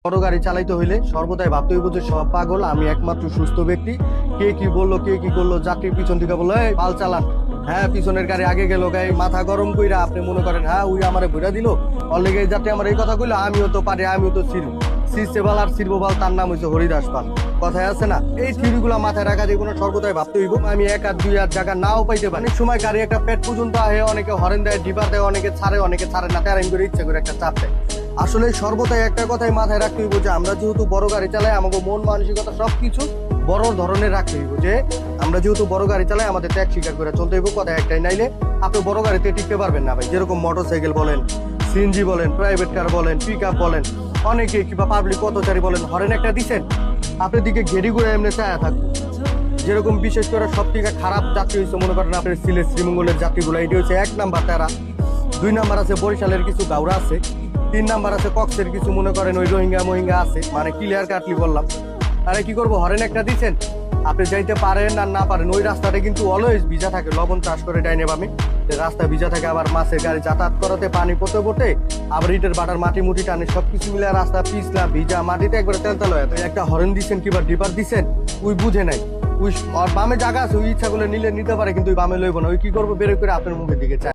বড় গাড়ি চালাইতে হইলে সর্বদাই ভাবতে হইব যে সব পাগল, আমি একমাত্র সুস্থ ব্যক্তি। কে কি বললো কে কি করলো, যাত্রীর পিছন থেকে বললো এই পাল চালান, হ্যাঁ পিছনের গাড়ি আগে গেল, গাই মাথা গরম কইরা আপনি মনে করেন হ্যাঁ ওই আমারে ভুইরা দিল অলরেডি যাত্রী আমার এই কথা কইলো, আমিও তো পারি, আমিও তো ছিড়ু সিসে বাল আর ছিড়বো বাল, তার নাম হইছে হরিদাস পাল। কথায় আছে না, এই থিওরিগুলো মাথায় রাখা যে কোনো সর্বদাই ভাবতে হইব আমি এক আর দুই আর জায়গা নাও পাইতে পারি। অনেক সময় গাড়ি একটা পেট পর্যন্ত আহে, অনেকে হরেন দেয়, ডিপার দেয়, অনেকে ছাড়ে না, তেরাইন করে ইচ্ছে করে একটা চাপ দেয়। আসলে সর্বদাই একটা কথাই মাথায় রাখতে হইব যে আমরা যেহেতু বড় গাড়ি চালাই, আমাকে মন মানসিকতা সবকিছু বড় ধরনের রাখতে হইব যে আমরা যেহেতু বড় গাড়ি চালাই আমাদের ত্যাগ স্বীকার করে চলতে হইব। কথা একটাই, নাইলে আপনি বড় গাড়িতে টিকতে পারবেন না ভাই। যেরকম মোটরসাইকেল বলেন, সিএনজি বলেন, প্রাইভেট কার বলেন, পিক আপ বলেন, অনেকে কিংবা পাবলিক পথচারী বলেন, হরেন একটা দিচ্ছেন আপনার দিকে ঘেরি ঘুরে এমনি চায়া থাকবে। যেরকম বিশেষ করে সব থেকে খারাপ যাত্রী হচ্ছে মনে করেন আপনার সিলেট শ্রীমঙ্গলের যাত্রীগুলো, এটি হচ্ছে 1 নাম্বার তারা। 2 নাম্বার আছে বরিশালের কিছু গাউরা আছে। 3 নাম্বার আছে কক্সের কিছু মনে করেন ওই রোহিঙ্গা মহিঙ্গা আছে, মানে ক্লিয়ার কাটলি বললাম। তারা কি করবো, হরেন একটা দিচ্ছেন আপনি যাইতে পারেন আর না পারেন, ওই রাস্তাটা কিন্তু অলওয়েজ ভিজা থাকে, লবণ চাষ করে ডাইনে বামে রাস্তা ভিজা থাকে। আবার মাছের গাড়ি যাতায়াত করাতে পানি পড়তে পড়তে আবার ইটের বাটার মাটি মুটি টানে, সবকিছু মিলে রাস্তা পিছলা ভিজা মাটিতে একবারে তেলতেল হয়ে যায়। একটা হরেন দিচ্ছেন কিংবা ডিপার দিচ্ছেন, ওই বুঝে নাই, ওই বামে জায়গা আছে, ওই ইচ্ছা করলে নিলে নিতে পারে, কিন্তু ওই বামে লইব না, ওই কি করবো বের করে আপনার মুখের দিকে চায়।